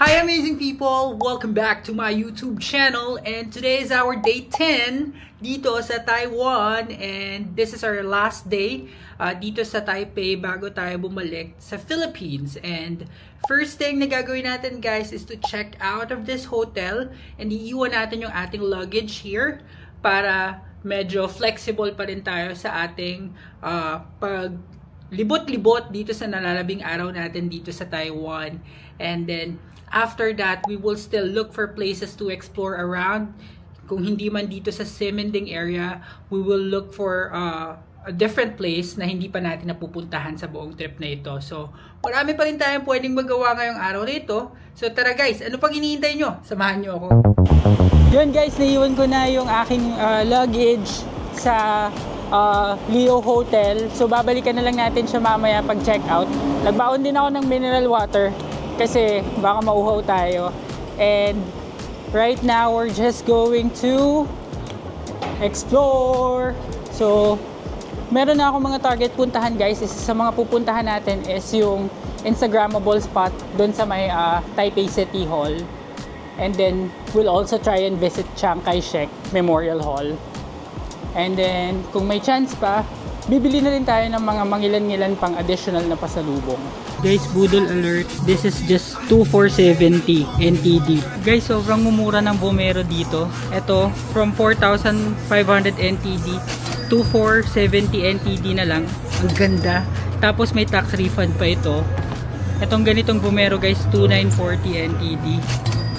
Hi amazing people! Welcome back to my YouTube channel, and today is our day 10 dito sa Taiwan, and this is our last day dito sa Taipei bago tayo bumalik sa Philippines. And first thing na gagawin natin guys is to check out of this hotel, and iiwan natin yung ating luggage here para medyo flexible pa rin tayo sa ating paglibot-libot dito sa nalalabing araw natin dito sa Taiwan. And then after that, we will still look for places to explore around. Kung hindi man dito sa Ximending area, we will look for a different place na hindi pa natin napupuntahan sa buong trip na ito. So, marami pa rin tayong pwedeng magawa ngayong araw na ito. So, tara guys, ano pang hinihintay nyo? Samahan nyo ako. Yun guys, naiwan ko na yung aking luggage sa Leo Hotel. So, babalikan na lang natin siya mamaya pag check out. Nagbaon din ako ng mineral water kasi baka mauhaw tayo. And right now we're just going to explore. So meron na akong mga target puntahan guys. Isa sa mga pupuntahan natin is yung Instagrammable spot dun sa may Taipei City Hall. And then we'll also try and visit Chiang Kai-shek Memorial Hall. And then kung may chance pa, bibili na rin tayo ng mga mangilan-ngilan pang additional na pasalubong. Guys, budol alert. This is just 2,470 NTD. Guys, sobrang mumura ng Vomero dito. Ito, from 4,500 NTD, 2,470 NTD na lang. Ang ganda. Tapos may tax refund pa ito. Itong ganitong Vomero guys, 2,940 NTD.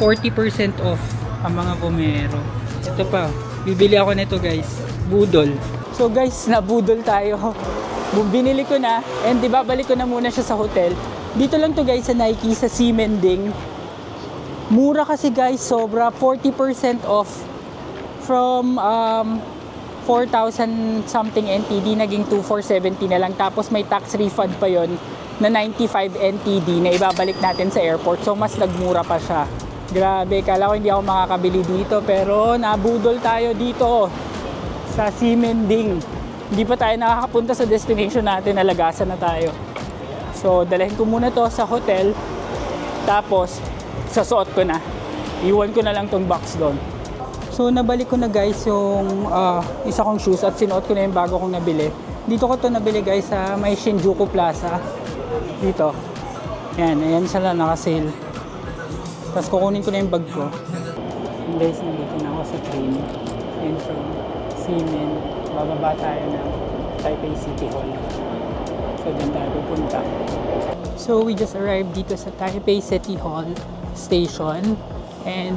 40% off ang mga Vomero. Ito pa, bibili ako nito guys. Budol. So guys, nabudol tayo. Binili ko na, and ibabalik ko na muna siya sa hotel. Dito lang to guys sa Nike sa Ximending. Mura kasi guys, sobra. 40% off from 4,000 something NTD naging 2,470 na lang. Tapos may tax refund pa yon na 95 NTD na ibabalik natin sa airport. So mas nagmura pa siya. Grabe, kala ko hindi ako makakabili dito, pero nabudol tayo dito sa Ximending. Hindi pa tayo nakakapunta sa destination natin, nalagasan na tayo. So, dalhin ko muna to sa hotel. Tapos, sasuot ko na. Iwan ko na lang tong box doon. So, nabalik ko na guys yung isa kong shoes at sinuot ko na yung bago kong nabili. Dito ko to nabili guys sa may Shinjuku Plaza. Dito. Yan, ayan siya lang naka-sale. Tapos kukunin ko na yung bag ko. And guys, nandito na ako sa train. And from Ximen, bababa tayo ng Taipei City Hall. So, doon tayo pupunta. So, we just arrived dito sa Taipei City Hall Station. And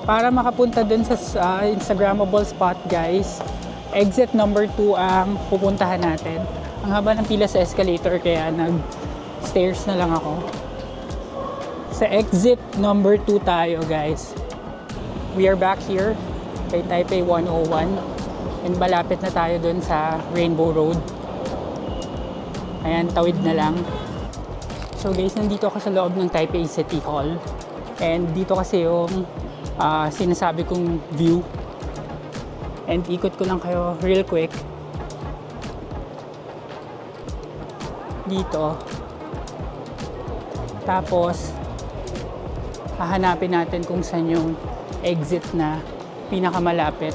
para makapunta doon sa Instagrammable spot guys, exit number 2 ang pupuntahan natin. Ang haba ng pila sa escalator kaya nag-stairs na lang ako. Sa exit number 2 tayo guys. We are back here kay Taipei 101. And malapit na tayo dun sa Rainbow Road. Ayan, tawid na lang. So guys, nandito ako sa loob ng Taipei City Hall. And dito kasi yung sinasabi kong view. And ikot ko lang kayo real quick. Dito. Tapos, hahanapin natin kung saan yung exit na pinakamalapit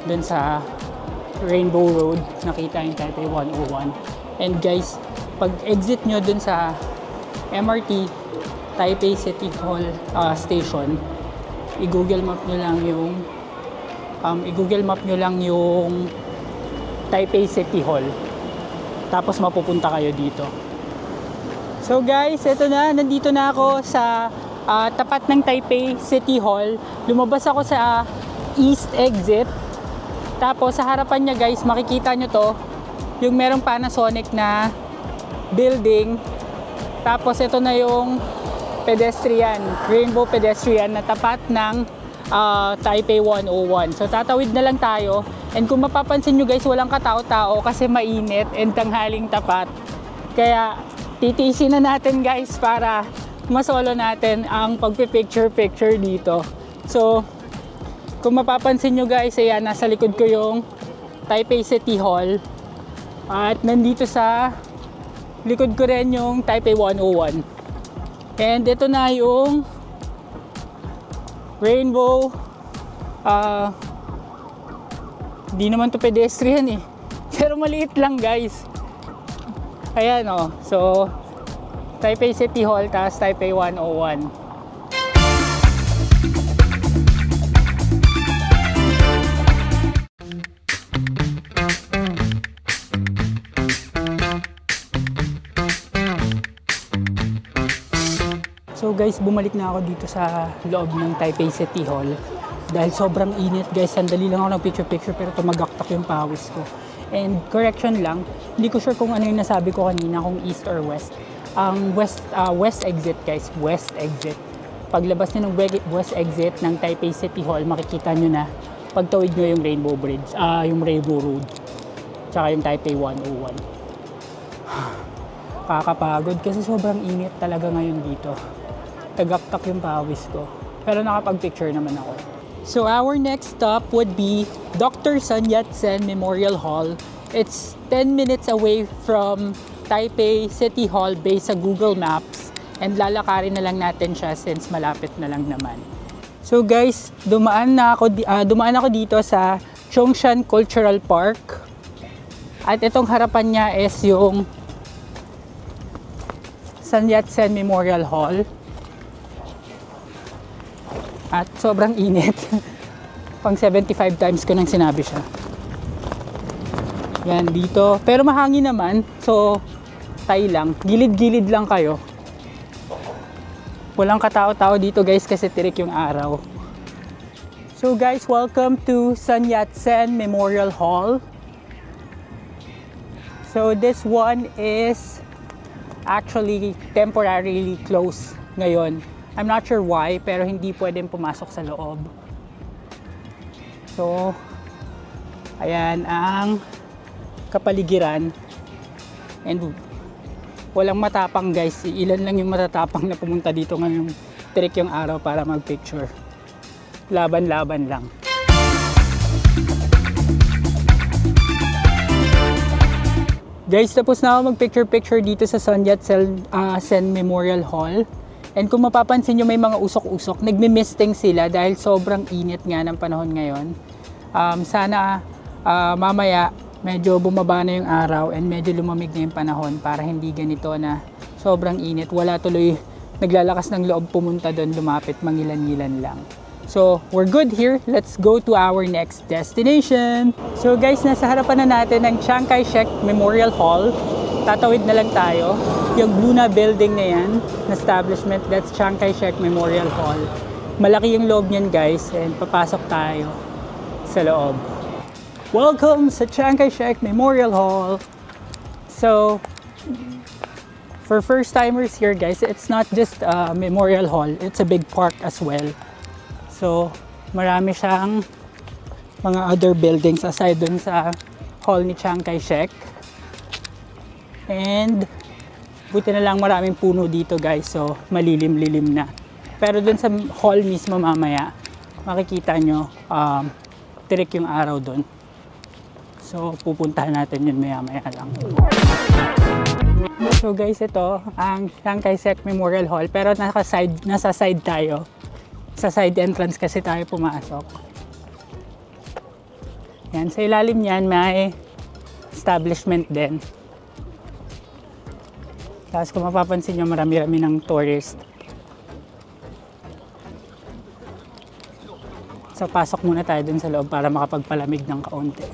dun sa Rainbow Road. Nakita yung Taipei 101. And guys, pag exit nyo dun sa MRT Taipei City Hall station, i-google map nyo lang yung Taipei City Hall. Tapos mapupunta kayo dito. So guys, eto na, nandito na ako sa tapat ng Taipei City Hall. Lumabas ako sa east exit. Tapos sa harapan niya guys, makikita nyo to, yung merong Panasonic na building. Tapos ito na yung pedestrian, Rainbow Pedestrian na tapat ng Taipei 101. So tatawid na lang tayo. And kung mapapansin nyo guys, walang katao-tao kasi mainit and tanghaling tapat. Kaya titiisin na natin guys para masolo natin ang pagpipicture-picture dito. So kung mapapansin nyo guys, ayan, nasa likod ko yung Taipei City Hall. At nandito sa likod ko rin yung Taipei 101. And ito na yung Rainbow, di naman to pedestrian eh, pero maliit lang guys. Ayan o, so Taipei City Hall tapos Taipei 101. So guys, bumalik na ako dito sa loob ng Taipei City Hall dahil sobrang init guys. Sandali lang ako nag-picture-picture pero tumagaktak yung pawis ko. And correction lang, hindi ko sure kung ano yung nasabi ko kanina, kung east or west. Ang west exit guys, west exit. Paglabas nyo ng west exit ng Taipei City Hall, makikita nyo na pagtawid nyo yung Rainbow Bridge, yung Rainbow Road, tsaka yung Taipei 101. Kakapagod kasi sobrang init talaga ngayon dito. Tagaktak yung pawis ko. Pero nakapag-picture naman ako. So our next stop would be Dr. Sun Yat-sen Memorial Hall. It's 10 minutes away from Taipei City Hall based sa Google Maps. And lalakarin na lang natin siya since malapit na lang naman. So guys, dumaan ako dito sa Zhongshan Cultural Park. At itong harapan niya is yung Sun Yat-sen Memorial Hall. At sobrang init. Pang 75 times ko nang sinabi siya. Yan dito. Pero mahangin naman. So, tay lang. Gilid-gilid lang kayo. Walang katao-tao dito guys kasi tirik yung araw. So guys, welcome to Sun Yat-sen Memorial Hall. So this one is actually temporarily closed ngayon. I'm not sure why, pero hindi pwedeng pumasok sa loob. So, ayan ang kapaligiran. And walang matapang guys. Ilan lang yung matatapang na pumunta dito ngayong tirik yung araw para mag-picture. Laban-laban lang. Guys, tapos na ako mag-picture-picture dito sa Sun Yat-sen Memorial Hall. And kung mapapansin nyo, may mga usok-usok. Nagmi-misting sila dahil sobrang init nga ng panahon ngayon. Sana mamaya medyo bumaba na yung araw and medyo lumamig na yung panahon para hindi ganito na sobrang init. Wala tuloy naglalakas ng loob pumunta doon, lumapit, mangilan-ngilan lang. So, we're good here. Let's go to our next destination. So guys, nasa harapan na natin ng Chiang Kai-shek Memorial Hall. Tatawid na lang tayo. Yung Luna building na yan, na establishment, that's Chiang Kai-shek Memorial Hall. Malaki yung loob niyan guys, and papasok tayo sa loob. Welcome sa Chiang Kai-shek Memorial Hall! So, for first timers here guys, it's not just a memorial hall, it's a big park as well. So, marami siyang mga other buildings aside dun sa hall ni Chiang Kai-shek. And buti na lang maraming puno dito guys, so malilim-lilim na. Pero dun sa hall mismo mamaya, makikita nyo tirik yung araw dun. So pupuntahan natin yun maya-maya lang. So guys, ito ang Chiang Kai-shek Memorial Hall, pero nasa side tayo. Sa side entrance kasi tayo pumasok. Yan, sa ilalim niyan may establishment din. Tapos kung mapapansin nyo, marami-rami ng tourist. So pasok muna tayo dun sa loob para makapagpalamig ng kaunti.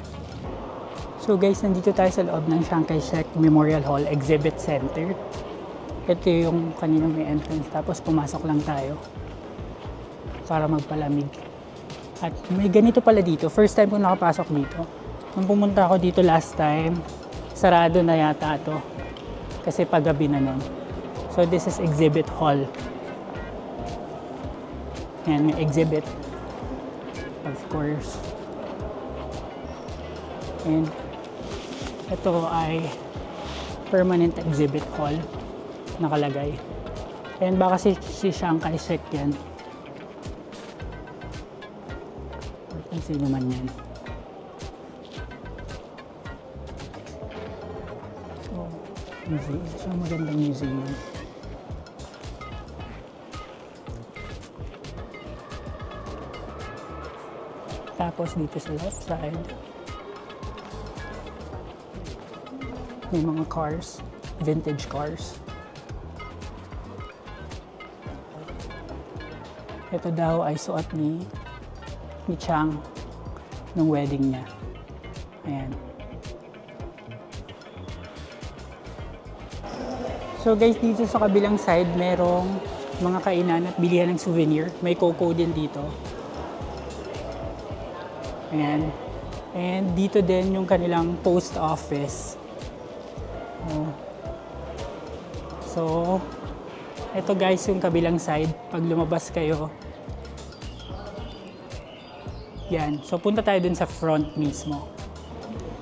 So guys, nandito tayo sa loob ng Chiang Kai-shek Memorial Hall Exhibit Center. Ito yung kaninang may entrance. Tapos pumasok lang tayo para magpalamig. At may ganito pala dito. First time ko nakapasok dito. Nung pumunta ako dito last time, sarado na yata to. Kasi paggabi na nun. So this is exhibit hall. Yan, may exhibit. Of course. And ito ay permanent exhibit hall nakalagay. And baka si Chiang Kai-shek yan. Kung sino man yan. So, museum. So, magandang museum. Tapos dito sa left side, may mga cars, vintage cars. Ito daw ay suot ni Chiang nung wedding niya. Ayan. So guys, dito sa kabilang side, merong mga kainan at bilihan ng souvenir. May Coco din dito. Ayan. And dito din yung kanilang post office. So, ito guys yung kabilang side. Pag lumabas kayo, yan. So, punta tayo dun sa front mismo.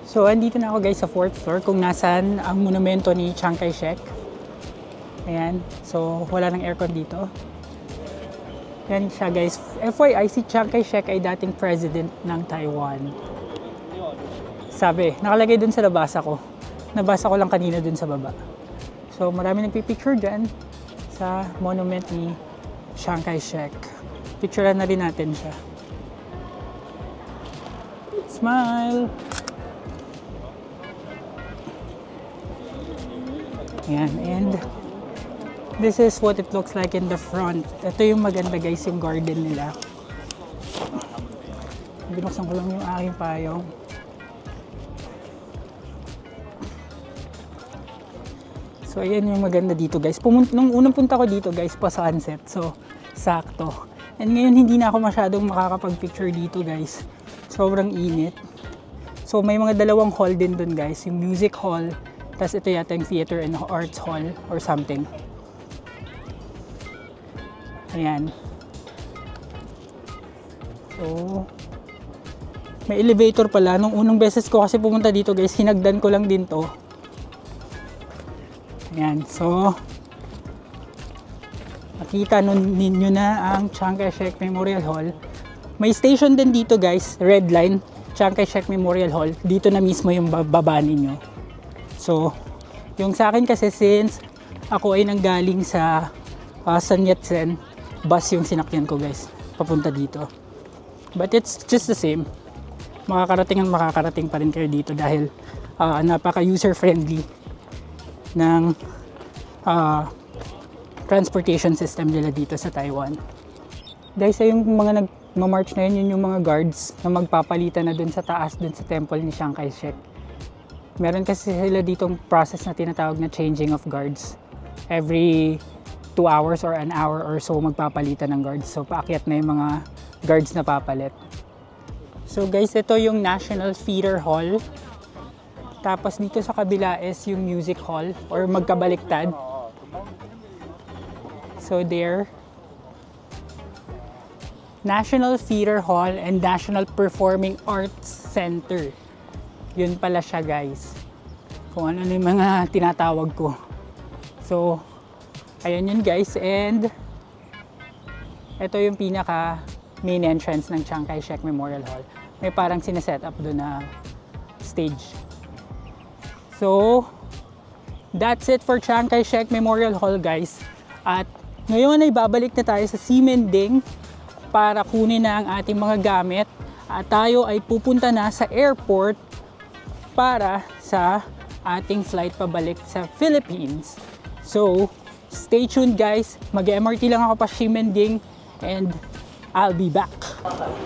So, andito na ako guys sa 4th floor kung nasan ang monumento ni Chiang Kai-shek. Ayan. So, wala nang aircon dito. Yan siya guys. FYI, si Chiang Kai-shek ay dating president ng Taiwan. Sabi, nakalagay dun sa nabasa ko. Nabasa ko lang kanina dun sa baba. So, marami nagpipicture dyan sa monument ni Chiang Kai-shek. Picturean na rin natin siya. Smile! Ayan, and this is what it looks like in the front. Ito yung maganda guys, yung garden nila. Binuksan ko lang yung aking payong. So, ayan yung maganda dito guys. Nung unang punta ko dito guys, pa sunset. So, sakto. And ngayon, hindi na ako masyadong makakapag-picture dito guys. Sobrang init. So, may mga dalawang hall din dun guys. Yung music hall. Tapos ito yata yung theater and arts hall or something. Ayan. So, may elevator pala. Nung unang beses ko kasi pumunta dito guys, hinagdan ko lang din to. Ayan, so makita ninyo na ang Chiang Kai-shek Memorial Hall. May station din dito guys, Red Line, Chiang Kai-shek Memorial Hall. Dito na mismo yung baba ninyo. So, yung sa akin kasi since ako ay nanggaling sa Sun Yat-sen, bus yung sinakyan ko guys, papunta dito. But it's just the same. Makakarating pa rin kayo dito dahil napaka user-friendly ng transportation system nila dito sa Taiwan. Guys, yung mga nag-march na yun yung mga guards na magpapalitan na dun sa taas, dun sa temple ni Chiang Kai-shek. Meron kasi sila ditong process na tinatawag na changing of guards. Every 2 hours or an hour or so magpapalitan ng guards. So, paakyat na yung mga guards na papalit. So guys, ito yung National Theater Hall. Tapos dito sa kabila is yung music hall or magkabaliktad. So there, National Theater Hall and National Performing Arts Center. Yun pala siya guys. Kung ano yung mga tinatawag ko. So, ayan yun guys. And ito yung pinaka main entrance ng Chiang Kai-shek Memorial Hall. May parang sineset up doon na stage. So, that's it for Chiang Kai-shek Memorial Hall guys. At ngayon ay babalik na tayo sa Ximending para kunin na ang ating mga gamit. At tayo ay pupunta na sa airport para sa ating flight pabalik sa Philippines. So, stay tuned guys. Mag-MRT lang ako pa Ximending and I'll be back.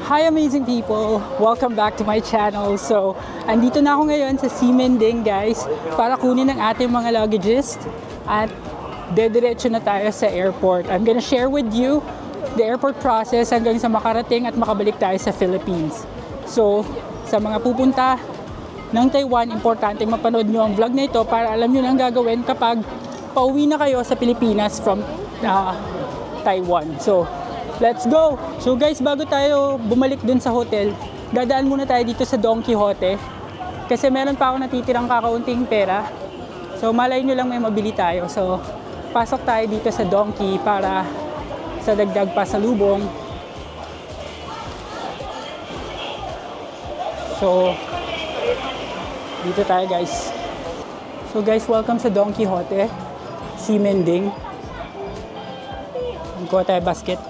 Hi amazing people! Welcome back to my channel. So, andito na ako ngayon sa Ximending guys para kunin ang ating mga luggages at dediretso na tayo sa airport. I'm gonna share with you the airport process hanggang sa makarating at makabalik tayo sa Philippines. So, sa mga pupunta ng Taiwan, importante mapanood nyo ang vlog na ito para alam nyo na ang gagawin kapag pauwi na kayo sa Pilipinas from Taiwan. So, let's go! So guys, bago tayo bumalik dun sa hotel, dadaan muna tayo dito sa Don Quijote kasi meron pa ako natitirang kakaunting pera. So, malay nyo lang may mabili tayo. So, pasok tayo dito sa Donkey para sa dagdag pasalubong. So, dito tayo guys. So guys, welcome sa Don Quijote. Si Mending. Kuha tayo basket.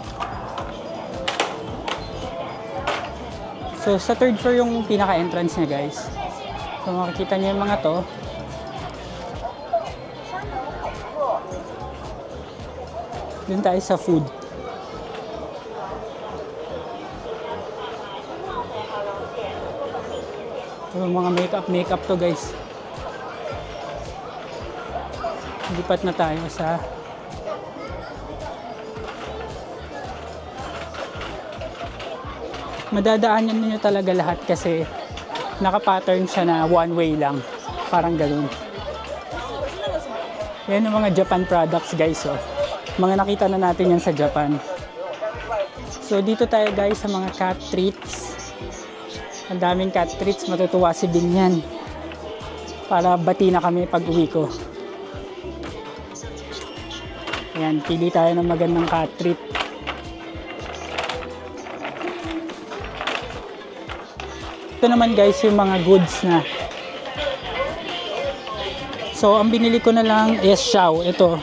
So, sa third floor yung pinaka-entrance niya guys. So, makikita niyo yung mga to. Doon tayo sa food. Yung mga makeup to guys. Lipat na tayo sa madadaanan niyo talaga lahat kasi naka-pattern siya na one way lang. Parang ganoon. Yan yung mga Japan products guys. Oh. Mga nakita na natin yan sa Japan. So dito tayo guys sa mga cat treats. Ang daming cat treats. Matutuwa si Bing yan. Para bati na kami pag uwi ko. Ayan, pili tayo ng magandang cat treat. Ito naman guys yung mga goods na. So ang binili ko na lang is Xiao. Ito.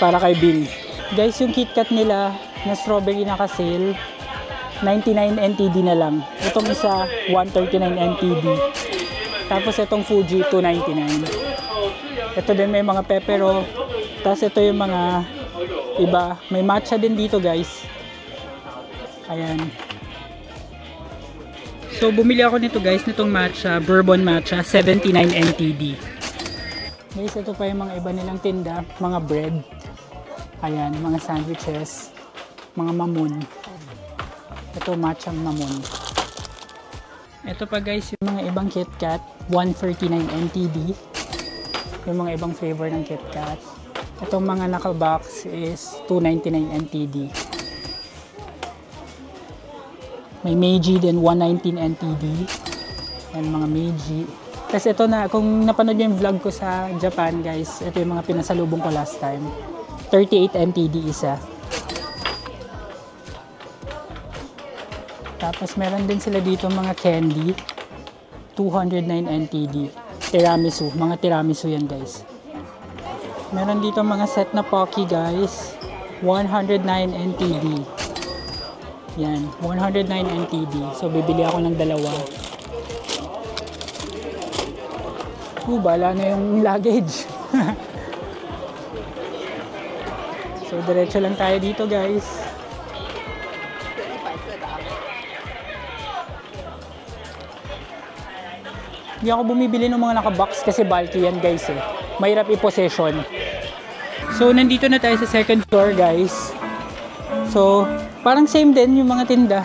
Para kay Bing. Guys, yung KitKat nila na strawberry naka-sale, 99 NTD na lang. Itong isa, 139 NTD. Tapos itong Fuji, 299. Ito din may mga pepero. Tapos ito yung mga iba. May matcha din dito guys. Ayan. So, bumili ako nito guys, nitong matcha, bourbon matcha, 79 NTD. Guys, ito pa yung mga iba nilang tinda, mga bread. Ayan, mga sandwiches, mga mamon. Ito, matchang mamon. Ito pa guys, yung mga ibang KitKat, 139 NTD. Yung mga ibang flavor ng KitKat. Itong mga naka-box is 299 NTD. May Meiji din, 119 NTD. Ayan, mga Meiji. Tapos ito na, kung napanood nyo yung vlog ko sa Japan guys, ito yung mga pinasalubong ko last time. 38 NTD isa. Tapos meron din sila dito mga candy. 209 NTD. Tiramisu. Mga tiramisu yan guys. Meron dito mga set na Pocky guys. 109 NTD. Yan. 109 NTD. So bibili ako ng dalawa. Bala na yung luggage. So, diretso lang tayo dito, guys. Hindi ako bumibili ng mga naka-box kasi bulky yan, guys. Eh. Mahirap i-possession. So, nandito na tayo sa second floor, guys. So, parang same din yung mga tinda.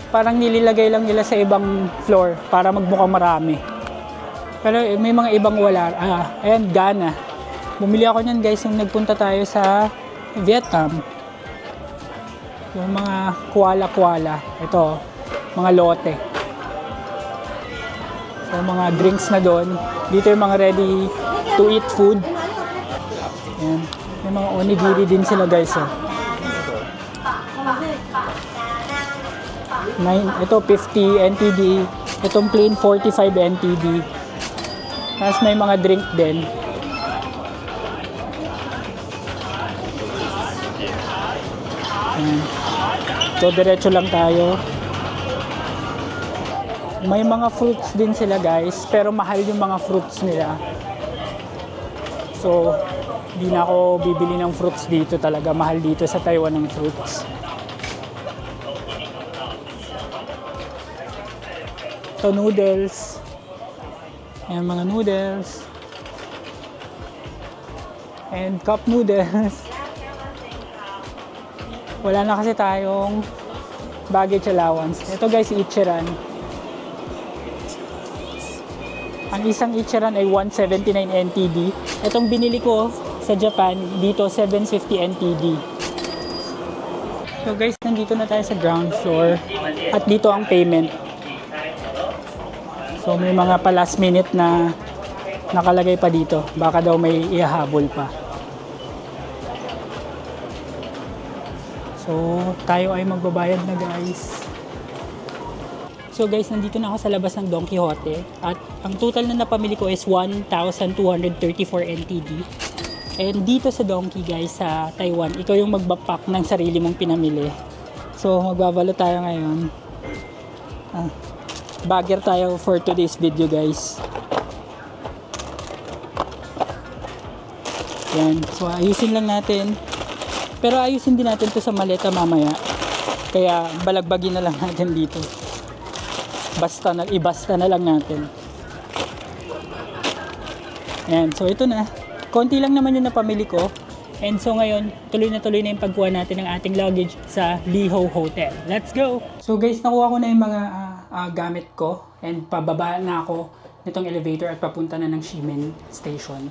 Parang nililagay lang nila sa ibang floor para magmukhang marami. Pero may mga ibang wala. Ayan, Ghana. Bumili ako niyan, guys, yung nagpunta tayo sa Vietnam. Yung mga kuala-kuala. Ito, mga lote. So, mga drinks na doon. Dito yung mga ready to eat food. Ayan. Yung mga onigiri din sila guys. Oh. Ito 50 NTD. Itong plain 45 NTD. Tapos may mga drink din. Ayan. So, diretso lang tayo. May mga fruits din sila guys, pero mahal yung mga fruits nila. So, di na ako bibili ng fruits dito talaga. Mahal dito sa Taiwan ng fruits. So, noodles. Ayan, mga noodles. And cup noodles. Wala na kasi tayong baggage allowance. Ito guys, Ichiran. Ang isang Ichiran ay 179 NTD. Itong binili ko sa Japan, dito 750 NTD. So guys, nandito na tayo sa ground floor. At dito ang payment. So may mga pa last minute na nakalagay pa dito. Baka daw may ihahabol pa. So tayo ay magbabayad na guys. So guys, nandito na ako sa labas ng Don Quijote. At ang total na napamili ko is 1,234 NTD. And dito sa Donkey guys, sa Taiwan, ikaw yung magbapak ng sarili mong pinamili. So magbabalo tayo ngayon. Bagger tayo for today's video guys. Yan. So ayusin lang natin. Pero ayusin din natin to sa maleta mamaya. Kaya balagbagin na lang natin dito. Ibasta na lang natin. Yan. So ito na. Konti lang naman yung napamili ko. And so ngayon, tuloy na yung pagkuha natin ng ating luggage sa Liho Hotel. Let's go! So guys, nakuha ko na yung mga gamit ko. And pababa na ako nitong elevator at papunta na ng Shimen Station.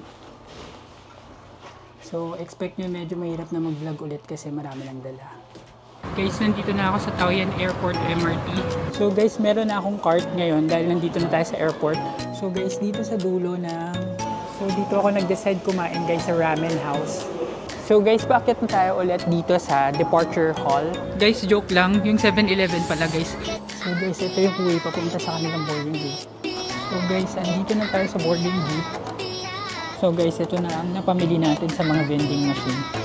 So expect nyo medyo mahirap na mag-vlog ulit kasi marami lang dala. Guys, nandito na ako sa Taoyuan Airport MRT. So guys, meron na akong cart ngayon dahil nandito na tayo sa airport. So guys, dito sa dulo So dito ako nag-decide kumain guys sa ramen house. So guys, bakit na tayo ulit dito sa departure hall? Guys, joke lang. Yung 7-Eleven pala guys. So guys, ito yung way papunta sa kanilang boarding gate. So guys, andito na tayo sa boarding gate. So guys, ito na ang napamili natin sa mga vending machine.